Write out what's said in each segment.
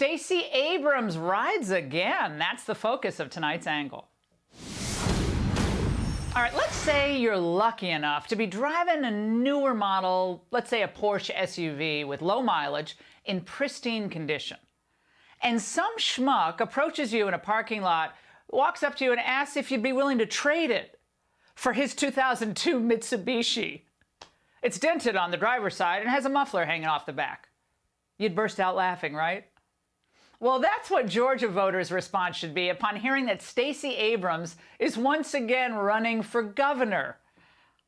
Stacey Abrams rides again. That's the focus of tonight's Angle. All right, let's say you're lucky enough to be driving a newer model, let's say a Porsche SUV with low mileage in pristine condition. And some schmuck approaches you in a parking lot, walks up to you and asks if you'd be willing to trade it for his 2002 Mitsubishi. It's dented on the driver's side and has a muffler hanging off the back. You'd burst out laughing, right? Well, that's what Georgia voters' response should be upon hearing that Stacey Abrams is once again running for governor.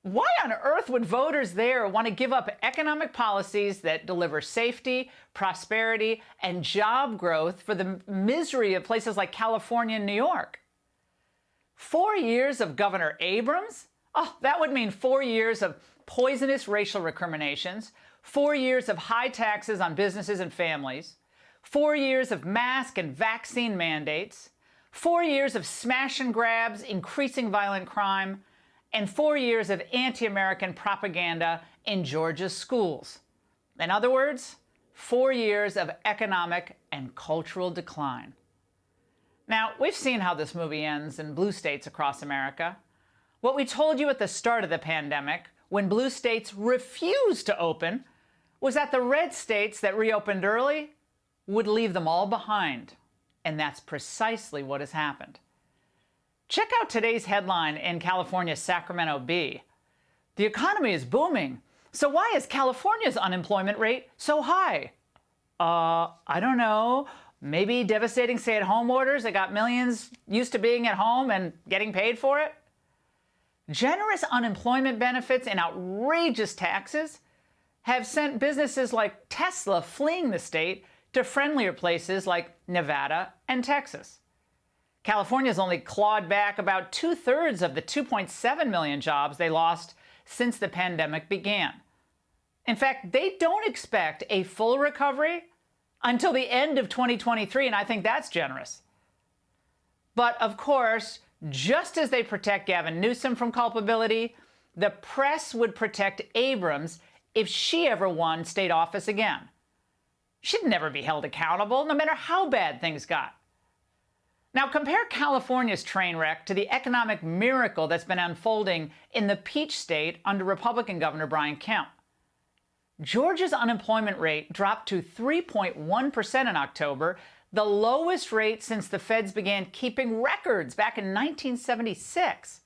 Why on earth would voters there want to give up economic policies that deliver safety, prosperity, and job growth for the misery of places like California and New York? 4 years of Governor Abrams? Oh, that would mean 4 years of poisonous racial recriminations, 4 years of high taxes on businesses and families, 4 years of mask and vaccine mandates, 4 years of smash and grabs, increasing violent crime, and 4 years of anti-American propaganda in Georgia's schools. In other words, 4 years of economic and cultural decline. Now, we've seen how this movie ends in blue states across America. What we told you at the start of the pandemic, when blue states refused to open, was that the red states that reopened early would leave them all behind. And that's precisely what has happened. Check out today's headline in California's Sacramento Bee. The economy is booming, so why is California's unemployment rate so high? I don't know. Maybe devastating stay-at-home orders that got millions used to being at home and getting paid for it? Generous unemployment benefits and outrageous taxes have sent businesses like Tesla fleeing the state to friendlier places like Nevada and Texas. California's only clawed back about 2/3 of the 2.7 million jobs they lost since the pandemic began. In fact, they don't expect a full recovery until the end of 2023, and I think that's generous. But of course, just as they protect Gavin Newsom from culpability, the press would protect Abrams if she ever won state office again. She'd never be held accountable, no matter how bad things got. Now, compare California's train wreck to the economic miracle that's been unfolding in the Peach State under Republican Governor Brian Kemp. Georgia's unemployment rate dropped to 3.1% in October, the lowest rate since the feds began keeping records back in 1976.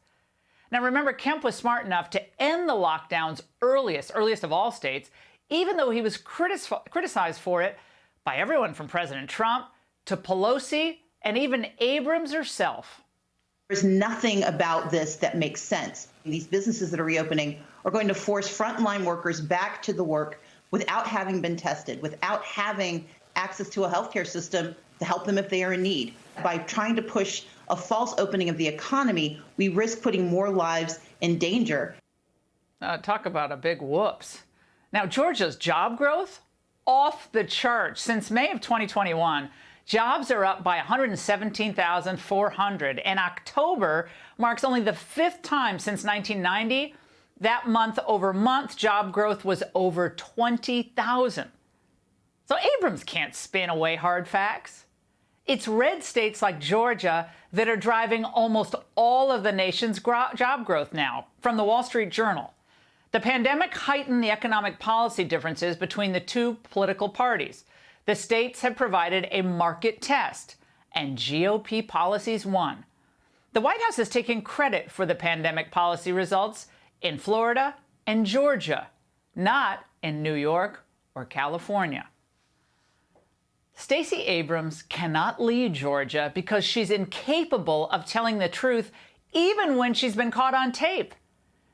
Now, remember, Kemp was smart enough to end the lockdowns earliest of all states, even though he was criticized for it by everyone from President Trump to Pelosi and even Abrams herself. There's nothing about this that makes sense. These businesses that are reopening are going to force frontline workers back to the work without having been tested, without having access to a healthcare system to help them if they are in need. By trying to push a false opening of the economy, we risk putting more lives in danger. Talk about a big whoops. Now, Georgia's job growth, off the charts. Since May of 2021, jobs are up by 117,400, and October marks only the 5th time since 1990 that month-over-month job growth was over 20,000. So Abrams can't spin away hard facts. It's red states like Georgia that are driving almost all of the nation's job growth now, from the Wall Street Journal. The pandemic heightened the economic policy differences between the two political parties. The states have provided a market test, and GOP policies won. The White House is taking credit for the pandemic policy results in Florida and Georgia, not in New York or California. Stacey Abrams cannot lead Georgia because she's incapable of telling the truth, even when she's been caught on tape.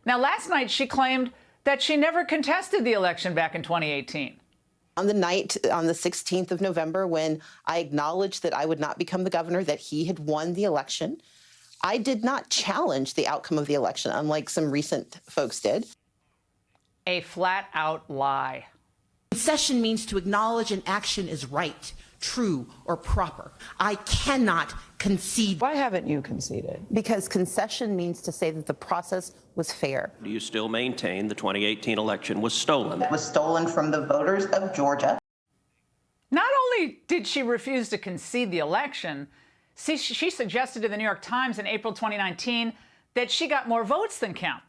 Now, last night she claimed that she never contested the election back in 2018. On the night, on the 16th of November, when I acknowledged that I would not become the governor, that he had won the election, I did not challenge the outcome of the election, unlike some recent folks did. A flat-out lie. Concession means to acknowledge an action is right, true, or proper. I cannot concede. Why haven't you conceded? Because concession means to say that the process was fair. Do you still maintain the 2018 election was stolen? It was stolen from the voters of Georgia. Not only did she refuse to concede the election, she suggested to the New York Times in April 2019 that she got more votes than Kemp.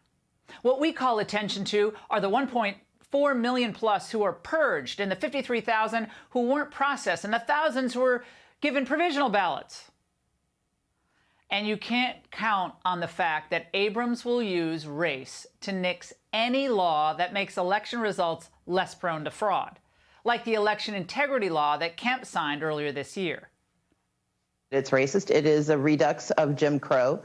What we call attention to are the 1.4 million plus who are purged and the 53,000 who weren't processed and the thousands who were given provisional ballots. And you can't count on the fact that Abrams will use race to nix any law that makes election results less prone to fraud, like the election integrity law that Kemp signed earlier this year. It's racist. It is a redux of Jim Crow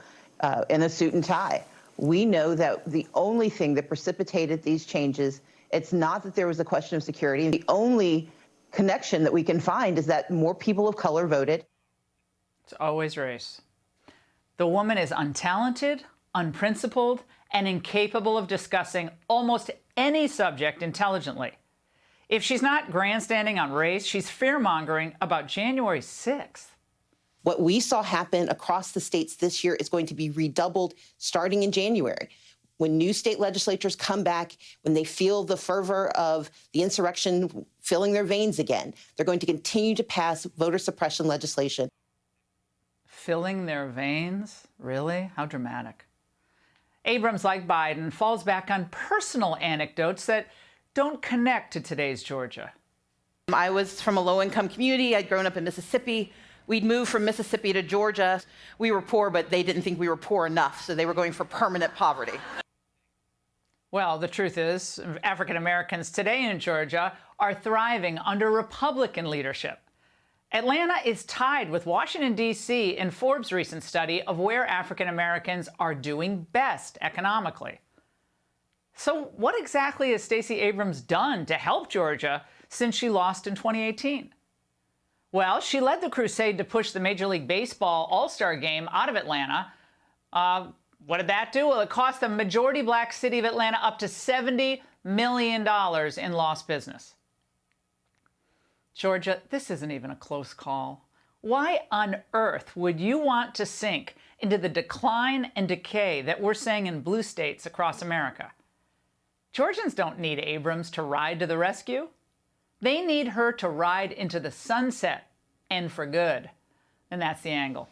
in a suit and tie. We know that the only thing that precipitated these changes, it's not that there was a question of security. The only connection that we can find is that more people of color voted. It's always race. The woman is untalented, unprincipled, and incapable of discussing almost any subject intelligently. If she's not grandstanding on race, she's fear-mongering about January 6th. What we saw happen across the states this year is going to be redoubled starting in January. When new state legislatures come back, when they feel the fervor of the insurrection filling their veins again, they're going to continue to pass voter suppression legislation. Filling their veins? Really? How dramatic. Abrams, like Biden, falls back on personal anecdotes that don't connect to today's Georgia. I was from a low-income community. I'd grown up in Mississippi. We'd moved from Mississippi to Georgia. We were poor, but they didn't think we were poor enough, so they were going for permanent poverty. Well, the truth is, African Americans today in Georgia are thriving under Republican leadership. Atlanta is tied with Washington, D.C. in Forbes' recent study of where African Americans are doing best economically. So what exactly has Stacey Abrams done to help Georgia since she lost in 2018? Well, she led the crusade to push the Major League Baseball All-Star Game out of Atlanta. What did that do? Well, it cost the majority black city of Atlanta up to $70 million in lost business. Georgia, this isn't even a close call. Why on earth would you want to sink into the decline and decay that we're seeing in blue states across America? Georgians don't need Abrams to ride to the rescue. They need her to ride into the sunset, and for good. And that's The Angle.